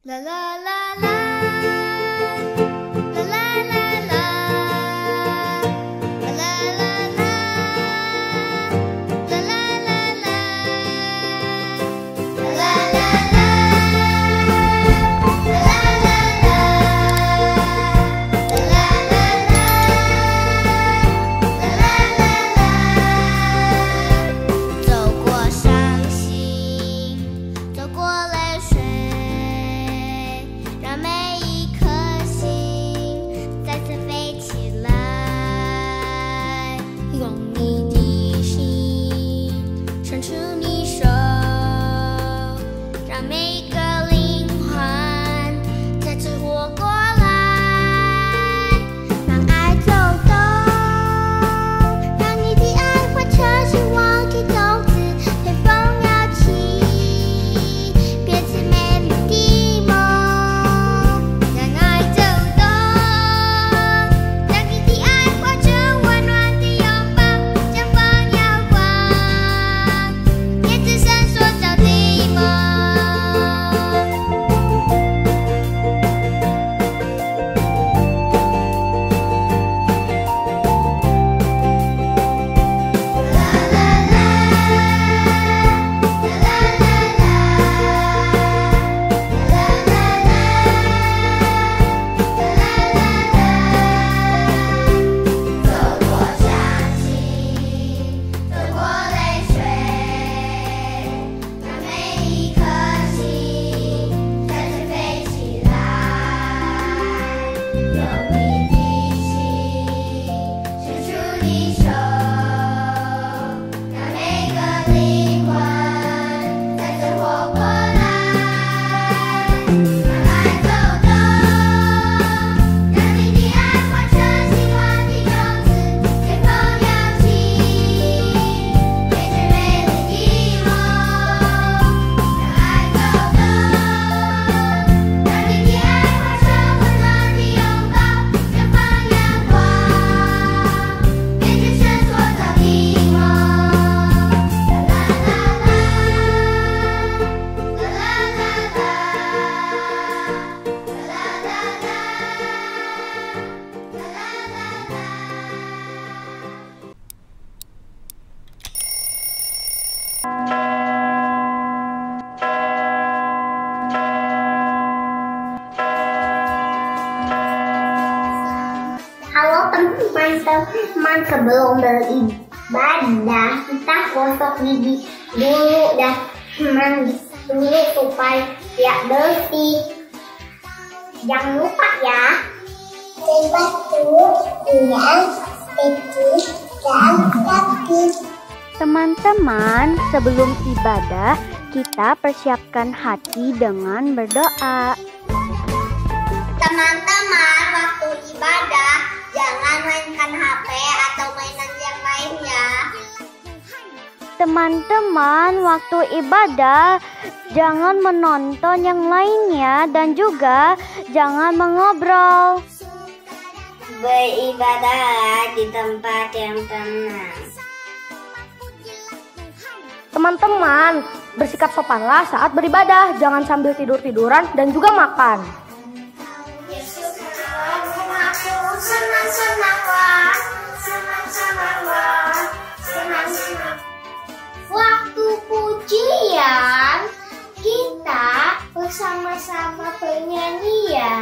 La la la la, la la la la, la la la la, la la la la, la la la la, la la la la, la la la la, la la la la。走过伤心，走过泪水。让每一颗心再次飞起来，用你的心伸出你手，让每一个灵魂再次活过来，让爱走动，让你的爱化成希望的种子，随风摇起，变成美丽的梦。Halo teman-teman, sebelum beribadah kita gosok gigi dulu dan mandi dulu supaya bersih. Jangan lupa ya, batu dengan kaki dan kaki. Teman-teman, sebelum ibadah kita persiapkan hati dengan berdoa. Teman-teman, waktu ibadah jangan mainkan HP atau mainan yang lainnya. Teman-teman, waktu ibadah jangan menonton yang lainnya dan juga jangan mengobrol. Beribadahlah di tempat yang tenang. Teman-teman, bersikap sopanlah saat beribadah, jangan sambil tidur-tiduran dan juga makan. Waktu pujian kita bersama-sama bernyanyi ya.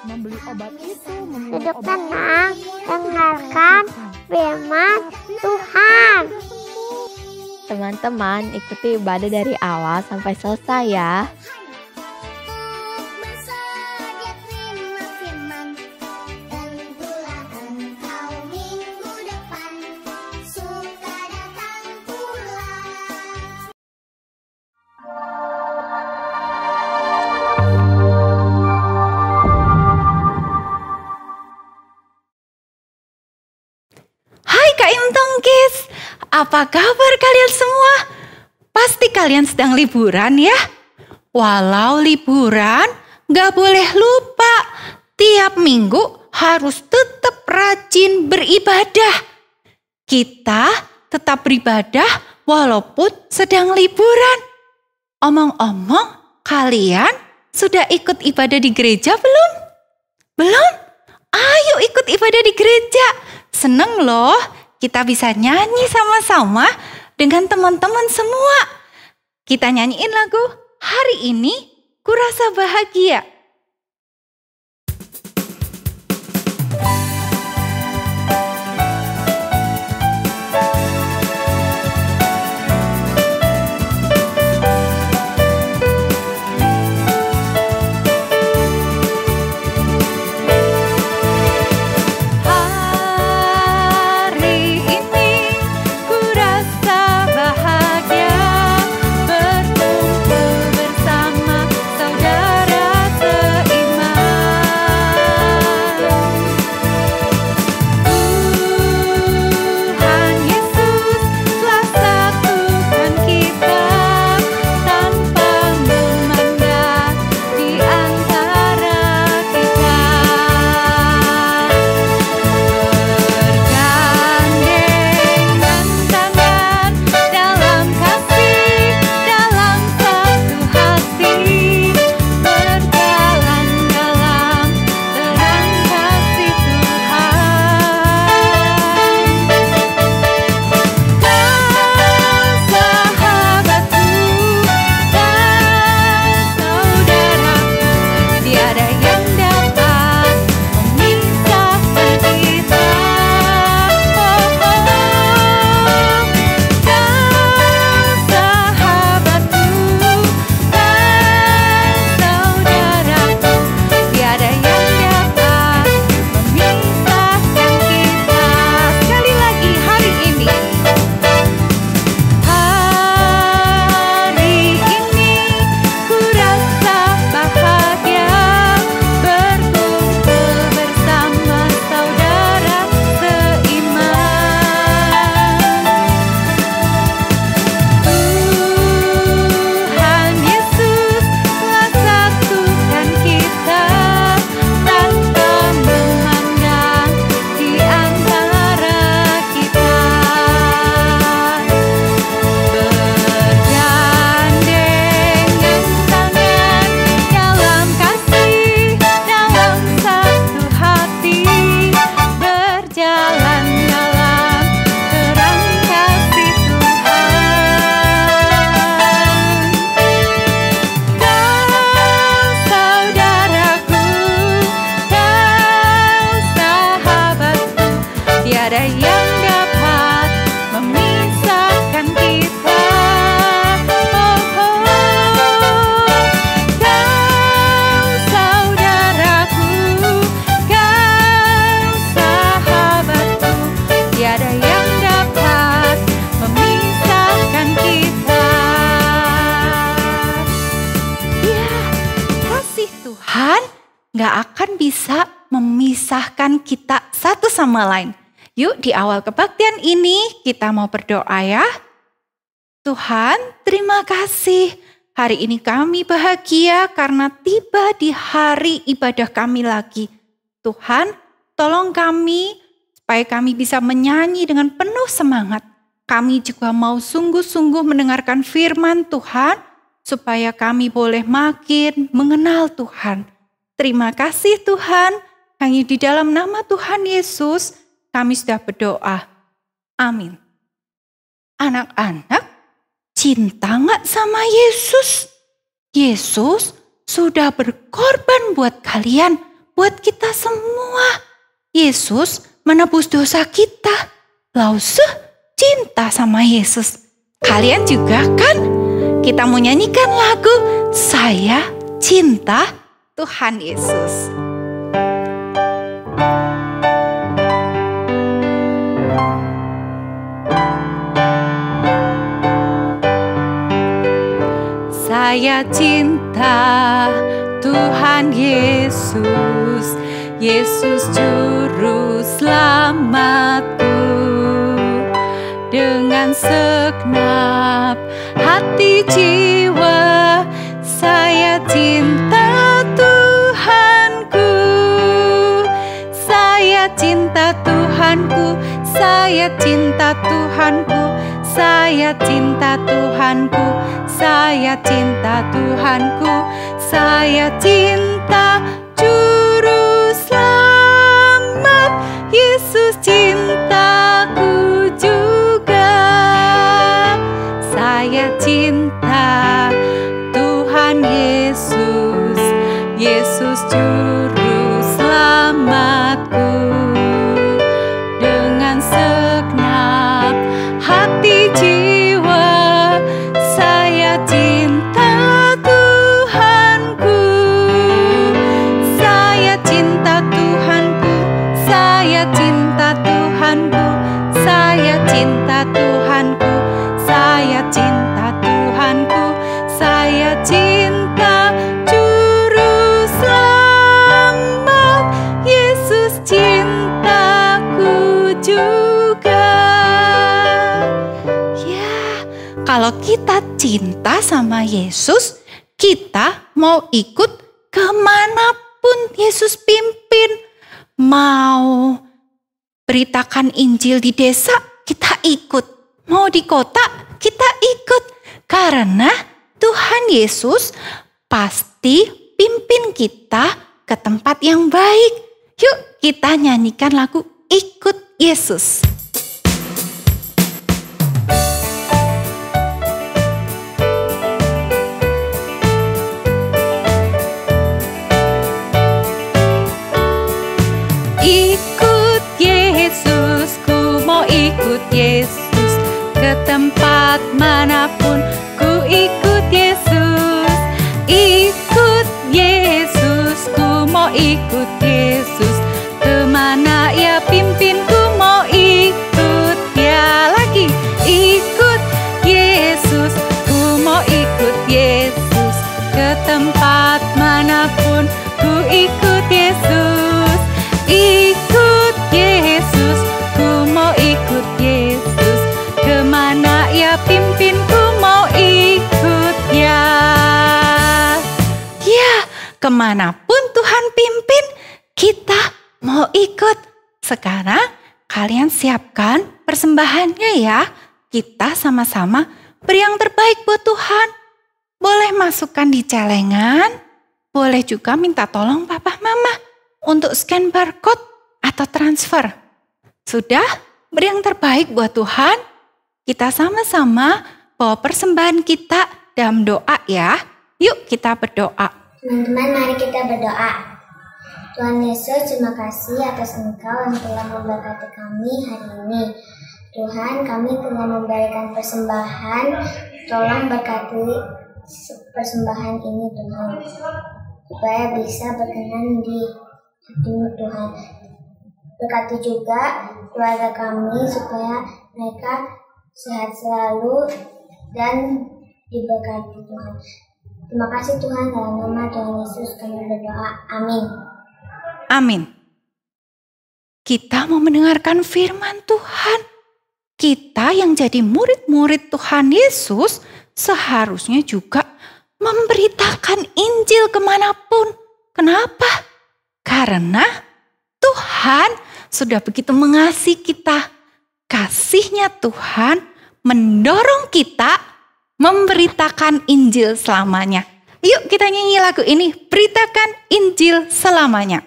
Membeli obat itu, Duduk tenang, dengarkan firman Tuhan. Teman-teman, ikuti ibadah dari awal sampai selesai ya. Apa kabar kalian semua? Pasti kalian sedang liburan ya? Walau liburan, gak boleh lupa tiap minggu harus tetap rajin beribadah. Kita tetap beribadah walaupun sedang liburan. Omong-omong, kalian sudah ikut ibadah di gereja belum? Belum? Ayo ikut ibadah di gereja. Seneng loh, kita bisa nyanyi sama-sama dengan teman-teman semua. Kita nyanyiin lagu Hari Ini Ku Rasa Bahagia. Gak akan bisa memisahkan kita satu sama lain. Yuk di awal kebaktian ini kita mau berdoa ya. Tuhan, terima kasih. Hari ini kami bahagia karena tiba di hari ibadah kami lagi. Tuhan, tolong kami supaya kami bisa menyanyi dengan penuh semangat. Kami juga mau sungguh-sungguh mendengarkan firman Tuhan supaya kami boleh makin mengenal Tuhan. Terima kasih Tuhan, hanya di dalam nama Tuhan Yesus kami sudah berdoa. Amin. Anak-anak, cinta gak sama Yesus? Yesus sudah berkorban buat kalian, buat kita semua. Yesus menebus dosa kita. Lausuh cinta sama Yesus. Kalian juga kan? Kita mau nyanyikan lagu Saya Cinta Tuhan Yesus. Saya cinta Tuhan Yesus, Yesus juru selamatku. Dengan segenap hati jiwa saya cinta Tuhanku. Saya cinta Tuhanku, saya cinta Tuhanku, saya cinta Tuhanku, saya cinta Tuhanku, Saya cinta Juru Selamat, Yesus cintaku juga. Saya cinta Tuhan Yesus, Yesus Juru Selamatku. Dengan segenap hati jiwa, saya cinta Tuhanku. Saya cinta Tuhanku, saya cinta Tuhanku, saya cinta Tuhanku, saya cinta Tuhanku, saya cinta Juru Selamat, Yesus cintaku juga. Ya, kalau kita cinta sama Yesus, kita mau ikut kemanapun Yesus pimpin. Mau beritakan Injil di desa, kita ikut. Mau di kota, kita ikut. Karena Tuhan Yesus pasti pimpin kita ke tempat yang baik. Yuk kita nyanyikan lagu Ikut Yesus. Ikut Yesus, ku mau ikut Yesus. Ke tempat manapun ku ikut Yesus. Ikut Yesus, ku mau ikut Yesus. Kemana Ia pimpin ku mau ikut Dia lagi. Ikut Yesus, ku mau ikut Yesus. Ke tempat manapun ku ikut Yesus. Ikut Yesus, ku mau ikut Yesus. Kemana Ia pimpin ku mau ikut Dia. Ya, kemanapun Tuhan pimpin, kita mau ikut. Sekarang kalian siapkan persembahannya ya. Kita sama-sama beri yang terbaik buat Tuhan. Boleh masukkan di celengan, boleh juga minta tolong papa mama untuk scan barcode atau transfer. Sudah beri yang terbaik buat Tuhan. Kita sama-sama bawa persembahan kita dalam doa ya. Yuk kita berdoa. Teman-teman, mari kita berdoa. Tuhan Yesus, terima kasih atas Engkau yang telah memberkati kami hari ini. Tuhan, kami telah memberikan persembahan. Tolong berkati persembahan ini Tuhan, supaya bisa berkenan di hati-Mu Tuhan. Berkati juga keluarga kami supaya mereka sehat selalu dan diberkati Tuhan. Terima kasih Tuhan, dalam nama Tuhan Yesus kami berdoa. Amin. Amin. Kita mau mendengarkan firman Tuhan. Kita yang jadi murid-murid Tuhan Yesus seharusnya juga memberitakan Injil kemanapun. Kenapa? Karena Tuhan sudah begitu mengasihi kita. Kasih-Nya Tuhan mendorong kita memberitakan Injil selamanya. Yuk kita nyanyi lagu ini, beritakan Injil selamanya.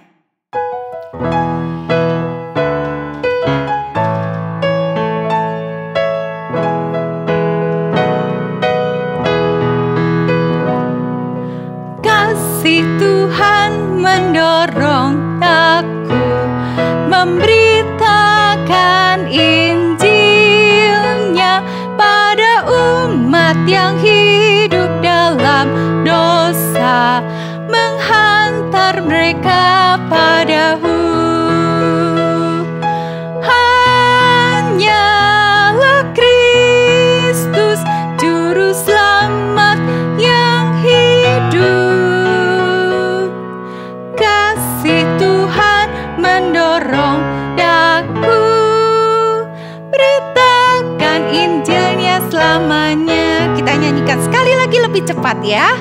Kasih Tuhan mendorong aku memberitakan Injil-Nya pada umat yang hidup dalam dosa, menghantar mereka padamu. Hanyalah Kristus Juru Selamat yang hidup. Kasih Tuhan mendorong daku, beritakan Injil-Nya selamanya. Kita nyanyikan sekali lagi lebih cepat ya.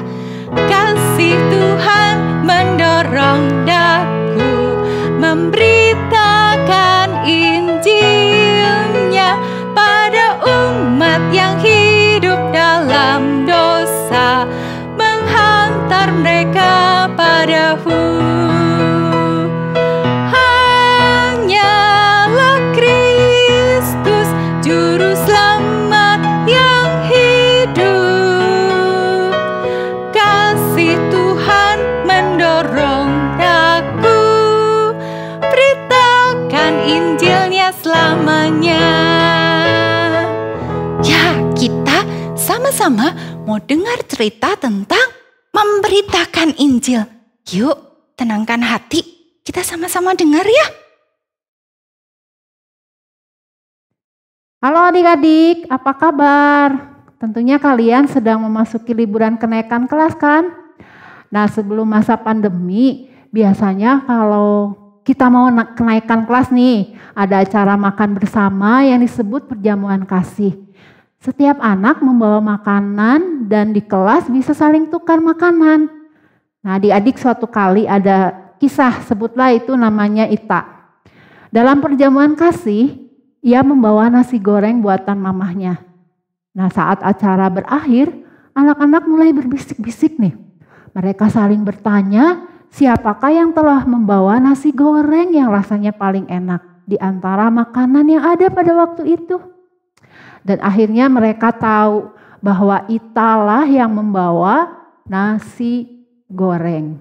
Kasih Tuhan mendorong daku, memberitakan Injil-Nya pada umat yang hidup dalam dosa, menghantar mereka sama-sama mau dengar cerita tentang memberitakan Injil. Yuk, tenangkan hati, kita sama-sama dengar ya. Halo adik-adik, apa kabar? Tentunya kalian sedang memasuki liburan kenaikan kelas kan? Nah, sebelum masa pandemi, biasanya kalau kita mau kenaikan kelas nih, ada acara makan bersama yang disebut perjamuan kasih. Setiap anak membawa makanan dan di kelas bisa saling tukar makanan. Nah, adik-adik suatu kali ada kisah, sebutlah itu namanya Ita. Dalam perjamuan kasih, ia membawa nasi goreng buatan mamahnya. Nah, saat acara berakhir, anak-anak mulai berbisik-bisik nih. Mereka saling bertanya, siapakah yang telah membawa nasi goreng yang rasanya paling enak di antara makanan yang ada pada waktu itu. Dan akhirnya mereka tahu bahwa Italah yang membawa nasi goreng.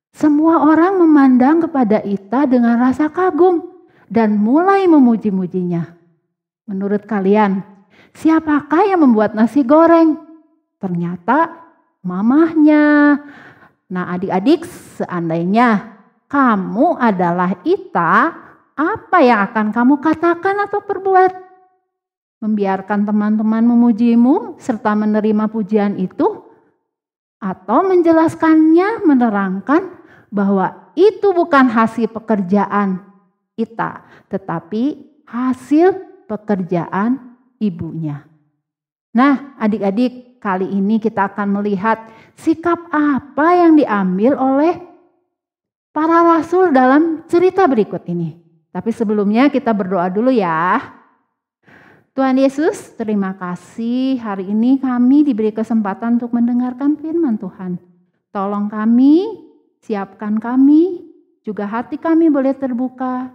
Semua orang memandang kepada Ita dengan rasa kagum dan mulai memuji-mujinya. Menurut kalian, siapakah yang membuat nasi goreng? Ternyata mamahnya. Nah, adik-adik, seandainya kamu adalah Ita, apa yang akan kamu katakan atau perbuat? Membiarkan teman-teman memujimu serta menerima pujian itu? Atau menjelaskannya, menerangkan bahwa itu bukan hasil pekerjaan Ita, tetapi hasil pekerjaan ibunya. Nah, adik-adik, kali ini kita akan melihat sikap apa yang diambil oleh para rasul dalam cerita berikut ini. Tapi sebelumnya kita berdoa dulu ya. Tuhan Yesus, terima kasih hari ini kami diberi kesempatan untuk mendengarkan firman Tuhan. Tolong kami, siapkan kami, juga hati kami boleh terbuka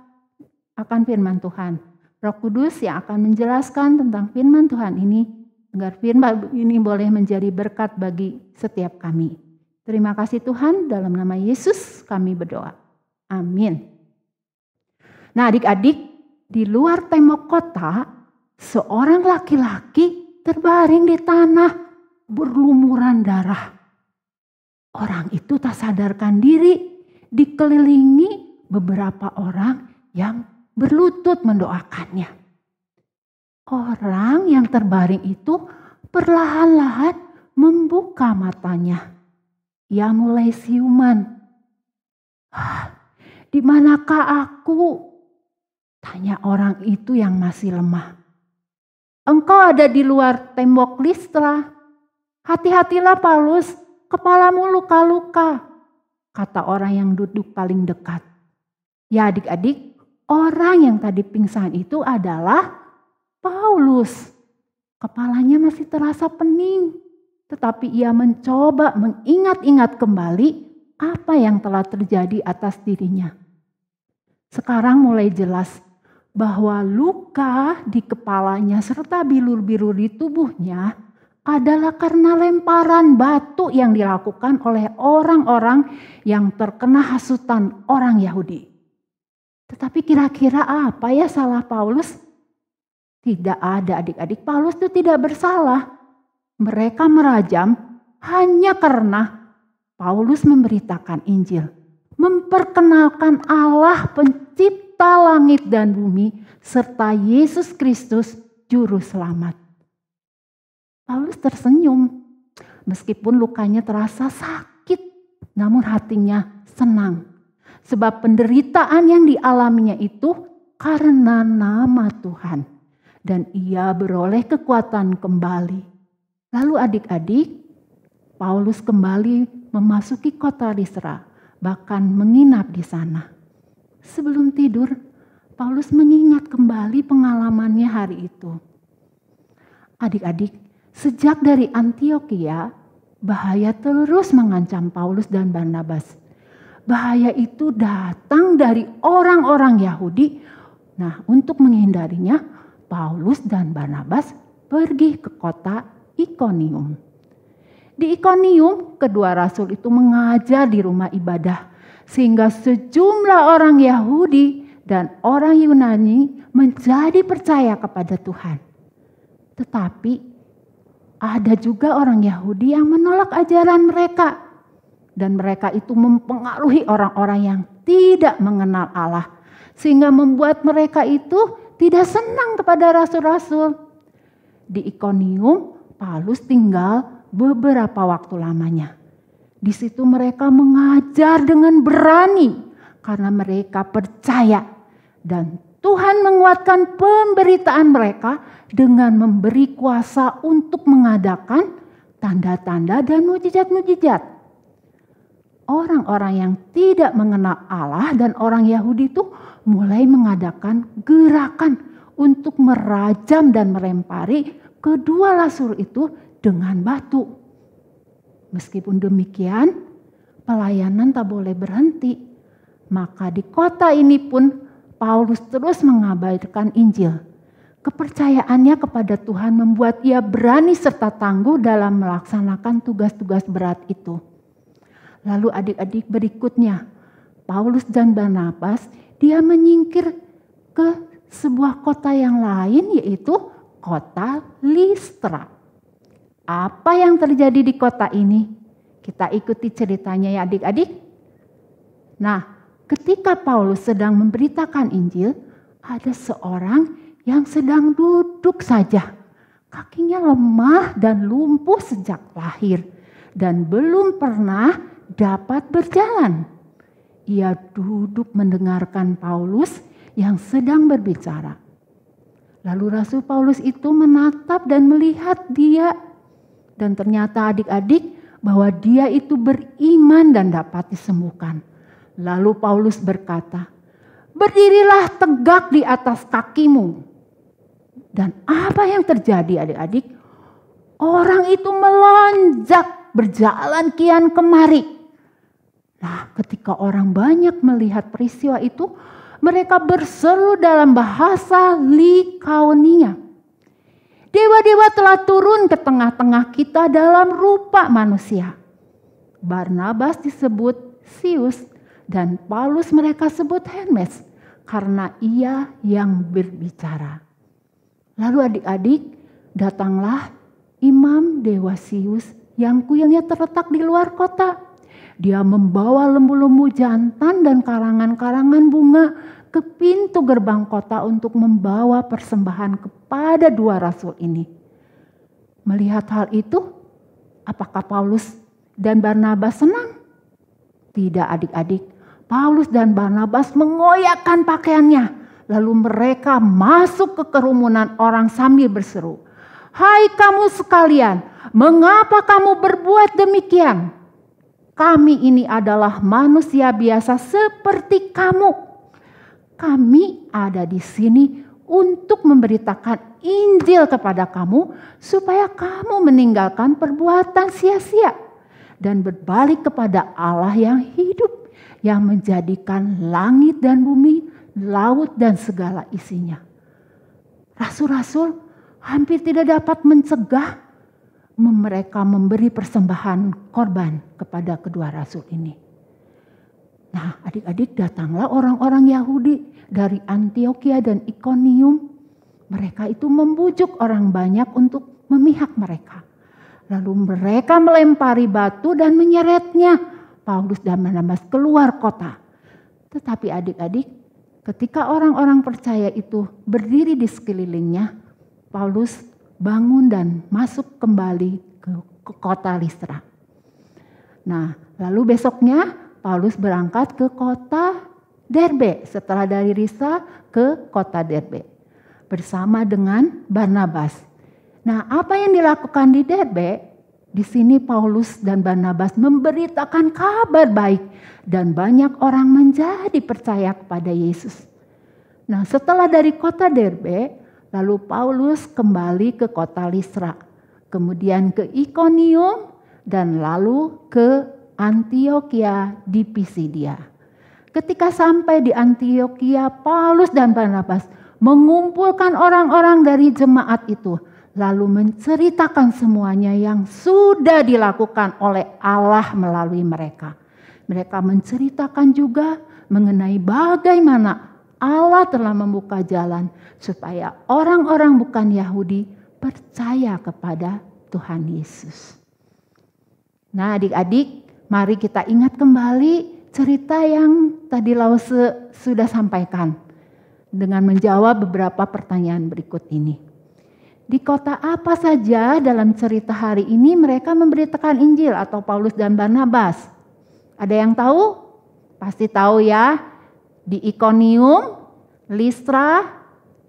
akan firman Tuhan. Roh Kudus yang akan menjelaskan tentang firman Tuhan ini, agar firman ini boleh menjadi berkat bagi setiap kami. Terima kasih Tuhan, dalam nama Yesus kami berdoa. Amin. Nah, adik-adik, di luar tembok kota, seorang laki-laki terbaring di tanah berlumuran darah. Orang itu tak sadarkan diri, dikelilingi beberapa orang yang berlutut mendoakannya. Orang yang terbaring itu perlahan-lahan membuka matanya. Ia mulai siuman. Di manakah aku? Tanya orang itu yang masih lemah. Engkau ada di luar tembok Listra. Hati-hatilah Paulus, kepalamu luka-luka, kata orang yang duduk paling dekat. Ya adik-adik, orang yang tadi pingsan itu adalah Paulus. Kepalanya masih terasa pening, tetapi ia mencoba mengingat-ingat kembali apa yang telah terjadi atas dirinya. Sekarang mulai jelas bahwa luka di kepalanya serta bilur-bilur di tubuhnya adalah karena lemparan batu yang dilakukan oleh orang-orang yang terkena hasutan orang Yahudi. Tetapi kira-kira apa ya salah Paulus? Tidak ada adik-adik, Paulus itu tidak bersalah. Mereka merajam hanya karena Paulus memberitakan Injil. Memperkenalkan Allah pencipta langit dan bumi serta Yesus Kristus juru selamat. Paulus tersenyum meskipun lukanya terasa sakit, namun hatinya senang. Sebab penderitaan yang dialaminya itu karena nama Tuhan. Dan ia beroleh kekuatan kembali. Lalu adik-adik, Paulus kembali memasuki kota Listra, bahkan menginap di sana. Sebelum tidur, Paulus mengingat kembali pengalamannya hari itu. Adik-adik, sejak dari Antiokhia, bahaya terus mengancam Paulus dan Barnabas. Bahaya itu datang dari orang-orang Yahudi. Nah, untuk menghindarinya, Paulus dan Barnabas pergi ke kota Ikonium. Di Ikonium, kedua rasul itu mengajar di rumah ibadah, sehingga sejumlah orang Yahudi dan orang Yunani menjadi percaya kepada Tuhan. Tetapi ada juga orang Yahudi yang menolak ajaran mereka. Dan mereka itu mempengaruhi orang-orang yang tidak mengenal Allah. Sehingga membuat mereka itu tidak senang kepada rasul-rasul. Di Ikonium, Paulus tinggal beberapa waktu lamanya. Di situ mereka mengajar dengan berani karena mereka percaya. Dan Tuhan menguatkan pemberitaan mereka dengan memberi kuasa untuk mengadakan tanda-tanda dan mujizat-mujizat. Orang-orang yang tidak mengenal Allah dan orang Yahudi itu mulai mengadakan gerakan untuk merajam dan melempari kedua rasul itu dengan batu. Meskipun demikian, pelayanan tak boleh berhenti. Maka di kota ini pun Paulus terus mengabarkan Injil. Kepercayaannya kepada Tuhan membuat ia berani serta tangguh dalam melaksanakan tugas-tugas berat itu. Lalu adik-adik berikutnya, Paulus dan Barnabas, dia menyingkir ke sebuah kota yang lain, yaitu kota Listra. Apa yang terjadi di kota ini? Kita ikuti ceritanya ya adik-adik. Nah, ketika Paulus sedang memberitakan Injil, ada seorang yang sedang duduk saja. Kakinya lemah dan lumpuh sejak lahir dan belum pernah dapat berjalan. Ia duduk mendengarkan Paulus yang sedang berbicara. Lalu Rasul Paulus itu menatap dan melihat dia. Dan ternyata adik-adik bahwa dia itu beriman dan dapat disembuhkan. Lalu Paulus berkata, "Berdirilah tegak di atas kakimu." Dan apa yang terjadi adik-adik? Orang itu melonjak berjalan kian kemari. Nah, ketika orang banyak melihat peristiwa itu, mereka berseru dalam bahasa Likaonia. Dewa-dewa telah turun ke tengah-tengah kita dalam rupa manusia. Barnabas disebut Sius dan Paulus mereka sebut Hermes karena ia yang berbicara. Lalu adik-adik, datanglah Imam Dewa Sius yang kuilnya terletak di luar kota. Dia membawa lembu-lembu jantan dan karangan-karangan bunga ke pintu gerbang kota untuk membawa persembahan kepada dua rasul ini. Melihat hal itu, apakah Paulus dan Barnabas senang? Tidak adik-adik. Paulus dan Barnabas mengoyakkan pakaiannya. Lalu mereka masuk ke kerumunan orang sambil berseru, "Hai kamu sekalian, mengapa kamu berbuat demikian? Kami ini adalah manusia biasa seperti kamu. Kami ada di sini untuk memberitakan Injil kepada kamu supaya kamu meninggalkan perbuatan sia-sia dan berbalik kepada Allah yang hidup, yang menjadikan langit dan bumi, laut dan segala isinya." Rasul-rasul hampir tidak dapat mencegah mereka memberi persembahan korban kepada kedua rasul ini. Nah, adik-adik, datanglah orang-orang Yahudi dari Antiokhia dan Ikonium. Mereka itu membujuk orang banyak untuk memihak mereka. Lalu mereka melempari batu dan menyeretnya Paulus dan Barnabas keluar kota. Tetapi adik-adik, ketika orang-orang percaya itu berdiri di sekelilingnya, Paulus bangun dan masuk kembali ke kota Listra. Nah, lalu besoknya Paulus berangkat ke kota Derbe, setelah dari Listra ke kota Derbe bersama dengan Barnabas. Nah, apa yang dilakukan di Derbe? Di sini Paulus dan Barnabas memberitakan kabar baik dan banyak orang menjadi percaya kepada Yesus. Nah, setelah dari kota Derbe, lalu Paulus kembali ke kota Listra, kemudian ke Ikonium, dan lalu ke Antiokhia di Pisidia. Ketika sampai di Antiokhia, Paulus dan Barnabas mengumpulkan orang-orang dari jemaat itu, lalu menceritakan semuanya yang sudah dilakukan oleh Allah melalui mereka. Mereka menceritakan juga mengenai bagaimana Allah telah membuka jalan supaya orang-orang bukan Yahudi percaya kepada Tuhan Yesus. Nah adik-adik, mari kita ingat kembali cerita yang tadi Lause sudah sampaikan dengan menjawab beberapa pertanyaan berikut ini. Di kota apa saja dalam cerita hari ini mereka memberitakan Injil atau Paulus dan Barnabas? Ada yang tahu? Pasti tahu ya. Di Ikonium, Listra,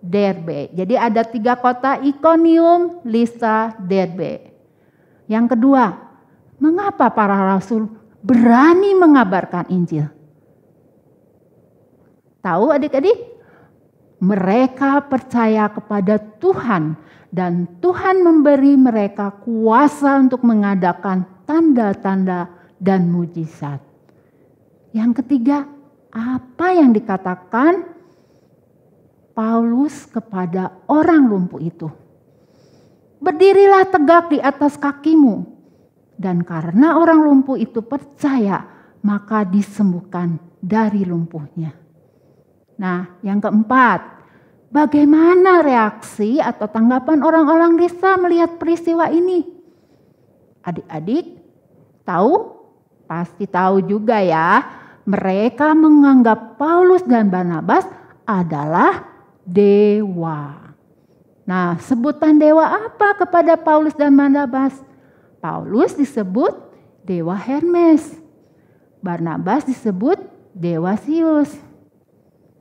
Derbe. Jadi ada 3 kota: Ikonium, Listra, Derbe. Yang kedua, mengapa para rasul berani mengabarkan Injil? Tahu adik-adik? Mereka percaya kepada Tuhan dan Tuhan memberi mereka kuasa untuk mengadakan tanda-tanda dan mujizat. Yang ketiga, apa yang dikatakan Paulus kepada orang lumpuh itu? Berdirilah tegak di atas kakimu. Dan karena orang lumpuh itu percaya, maka disembuhkan dari lumpuhnya. Nah, yang keempat, bagaimana reaksi atau tanggapan orang-orang Listra melihat peristiwa ini? Adik-adik tahu? Pasti tahu juga ya. Mereka menganggap Paulus dan Barnabas adalah dewa. Nah, sebutan dewa apa kepada Paulus dan Barnabas? Paulus disebut dewa Hermes. Barnabas disebut dewa Zeus.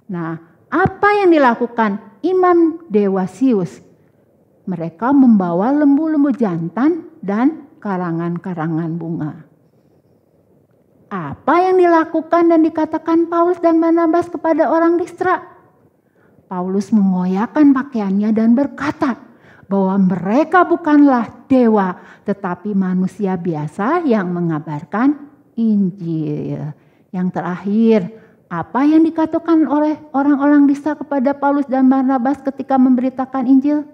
Nah, apa yang dilakukan Imam Dewa Zeus? Mereka membawa lembu-lembu jantan dan karangan-karangan bunga. Apa yang dilakukan dan dikatakan Paulus dan Barnabas kepada orang Listra? Paulus mengoyakkan pakaiannya dan berkata bahwa mereka bukanlah dewa, tetapi manusia biasa yang mengabarkan Injil. Yang terakhir, apa yang dikatakan oleh orang-orang Listra kepada Paulus dan Barnabas ketika memberitakan Injil?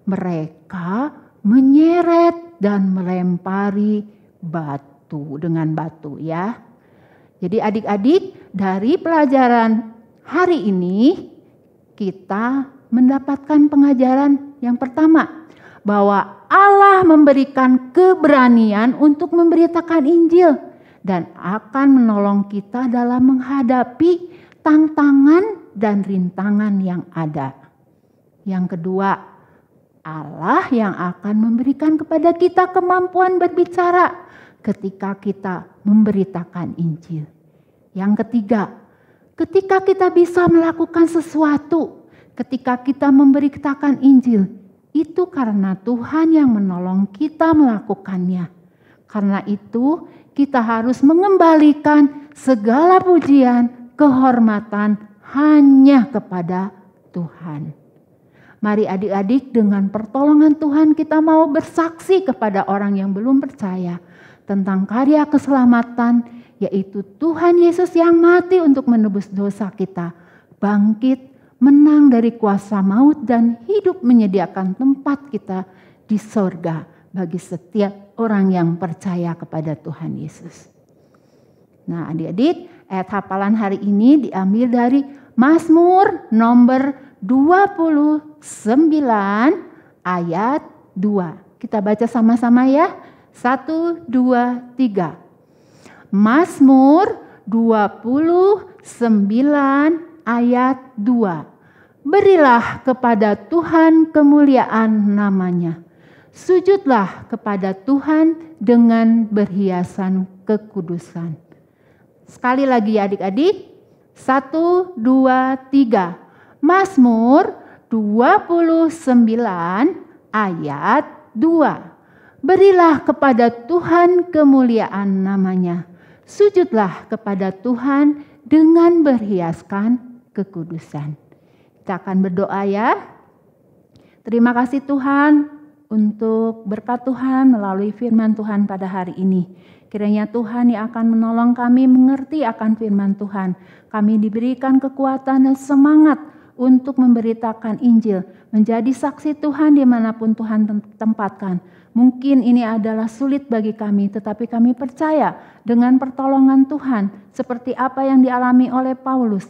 Mereka menyeret dan melempari batu dengan batu ya. Jadi adik-adik, dari pelajaran hari ini kita mendapatkan pengajaran yang pertama, bahwa Allah memberikan keberanian untuk memberitakan Injil dan akan menolong kita dalam menghadapi tantangan dan rintangan yang ada. Yang kedua, Allah yang akan memberikan kepada kita kemampuan berbicara ketika kita memberitakan Injil. Yang ketiga, ketika kita bisa melakukan sesuatu, ketika kita memberitakan Injil, itu karena Tuhan yang menolong kita melakukannya. Karena itu, kita harus mengembalikan segala pujian, kehormatan hanya kepada Tuhan. Mari adik-adik, dengan pertolongan Tuhan kita mau bersaksi kepada orang yang belum percaya tentang karya keselamatan, yaitu Tuhan Yesus yang mati untuk menebus dosa kita, bangkit, menang dari kuasa maut dan hidup menyediakan tempat kita di sorga bagi setiap orang yang percaya kepada Tuhan Yesus. Nah adik-adik, ayat hafalan hari ini diambil dari Mazmur nomor 29 ayat 2. Kita baca sama-sama ya. 1, 2, 3. Mazmur 29 ayat 2. Berilah kepada Tuhan kemuliaan namanya. Sujudlah kepada Tuhan dengan berhiasan kekudusan. Sekali lagi adik-adik. 1, 2, 3. Mazmur 29 ayat 2. Berilah kepada Tuhan kemuliaan namanya. Sujudlah kepada Tuhan dengan berhiaskan kekudusan. Kita akan berdoa ya. Terima kasih Tuhan untuk berkat Tuhan melalui firman Tuhan pada hari ini. Kiranya Tuhan yang akan menolong kami mengerti akan firman Tuhan. Kami diberikan kekuatan dan semangat untuk memberitakan Injil. Menjadi saksi Tuhan dimanapun Tuhan tempatkan. Mungkin ini adalah sulit bagi kami, tetapi kami percaya dengan pertolongan Tuhan. Seperti apa yang dialami oleh Paulus.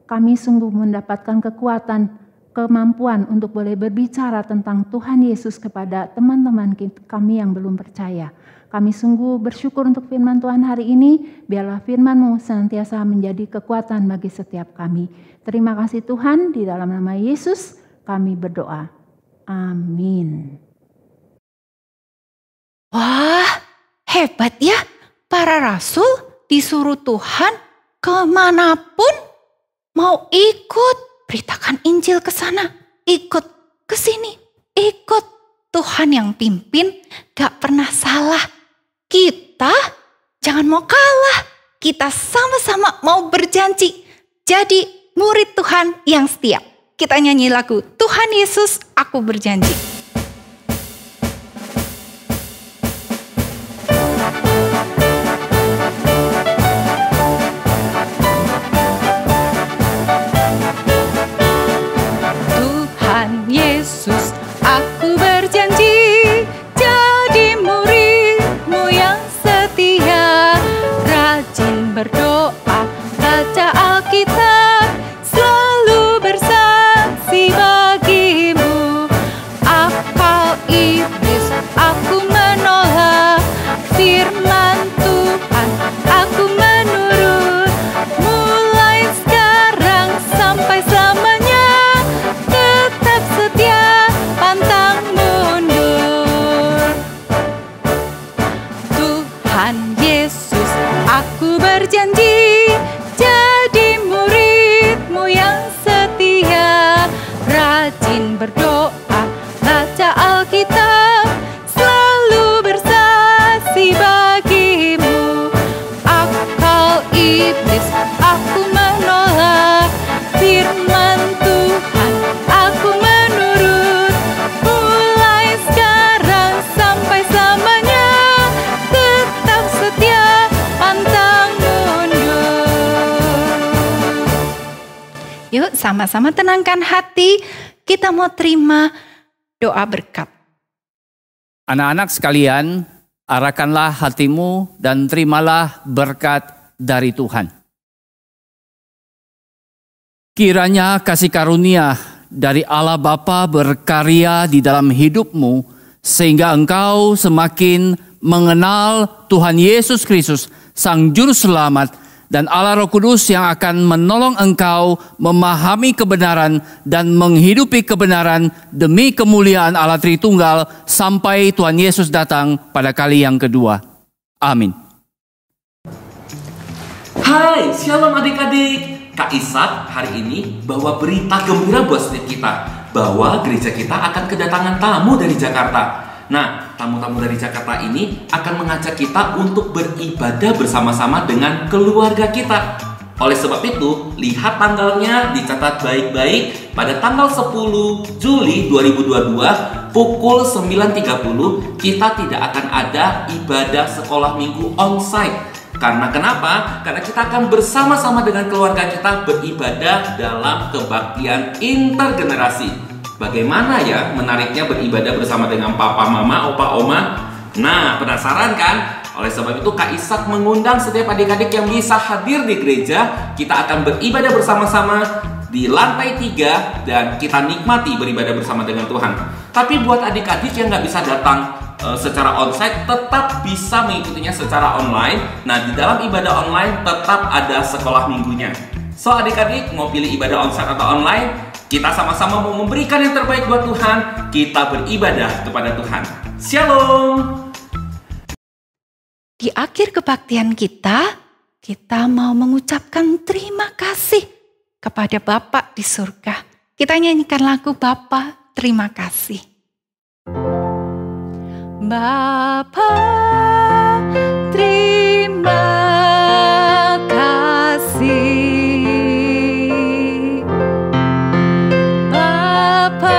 Kami sungguh mendapatkan kekuatan kemampuan untuk boleh berbicara tentang Tuhan Yesus kepada teman-teman kami yang belum percaya. Kami sungguh bersyukur untuk firman Tuhan hari ini. Biarlah firman-Mu senantiasa menjadi kekuatan bagi setiap kami. Terima kasih Tuhan, di dalam nama Yesus kami berdoa. Amin. Wah, hebat ya. Para rasul disuruh Tuhan kemanapun mau ikut. Beritakan Injil ke sana, ikut ke sini, ikut. Tuhan yang pimpin gak pernah salah. Kita jangan mau kalah. Kita sama-sama mau berjanji jadi murid Tuhan yang setia. Kita nyanyi lagu Tuhan Yesus, aku berjanji. Tuhan Yesus, aku berjanji jadi murid-Mu yang setia, rajin berdoa, baca Alkitab, selalu bersaksi bagi-Mu. Akal iblis aku menolak, firman Tuhan aku menurut, mulai sekarang sampai selamanya, tetap setia pantang mundur. Tuhan Yesus, aku berjanji jadi murid-Mu yang setia, rajin berdoa, baca Alkitab, selalu bersaksi bagi-Mu. Akal iblis aku menolak, firman Tuhan aku menurut, mulai sekarang sampai selamanya, tetap setia pantang mundur. Yuk sama-sama tenangkan hati, kita mau terima doa berkat. Anak-anak sekalian, arahkanlah hatimu dan terimalah berkat dari Tuhan. Kiranya kasih karunia dari Allah Bapa berkarya di dalam hidupmu, sehingga engkau semakin mengenal Tuhan Yesus Kristus, Sang Juru Selamat, dan Allah Roh Kudus yang akan menolong engkau memahami kebenaran dan menghidupi kebenaran demi kemuliaan Allah Tritunggal sampai Tuhan Yesus datang pada kali yang kedua. Amin. Hai, shalom adik-adik. Kak Ishak hari ini bawa berita gembira buat setiap kita, bahwa gereja kita akan kedatangan tamu dari Jakarta. Nah, tamu-tamu dari Jakarta ini akan mengajak kita untuk beribadah bersama-sama dengan keluarga kita. Oleh sebab itu, lihat tanggalnya, dicatat baik-baik. Pada tanggal 10 Juli 2022 pukul 9.30 kita tidak akan ada ibadah sekolah minggu onsite. Karena kenapa? Karena kita akan bersama-sama dengan keluarga kita beribadah dalam kebaktian intergenerasi. Bagaimana ya menariknya beribadah bersama dengan papa, mama, opa, oma? Nah, penasaran kan? Oleh sebab itu Kak Ishak mengundang setiap adik-adik yang bisa hadir di gereja. Kita akan beribadah bersama-sama di lantai 3 dan kita nikmati beribadah bersama dengan Tuhan. Tapi buat adik-adik yang nggak bisa datang secara onsite, tetap bisa mengikutinya secara online. Nah, di dalam ibadah online tetap ada sekolah minggunya. So, adik-adik mau pilih ibadah onsite atau online? Kita sama-sama mau memberikan yang terbaik buat Tuhan. Kita beribadah kepada Tuhan. Shalom. Di akhir kebaktian kita mau mengucapkan terima kasih kepada Bapa di surga. Kita nyanyikan lagu Bapa, terima kasih. Bapa, terima kasih. Bapa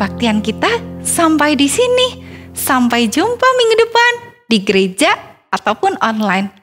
kebaktian kita sampai di sini. Sampai jumpa minggu depan di gereja ataupun online.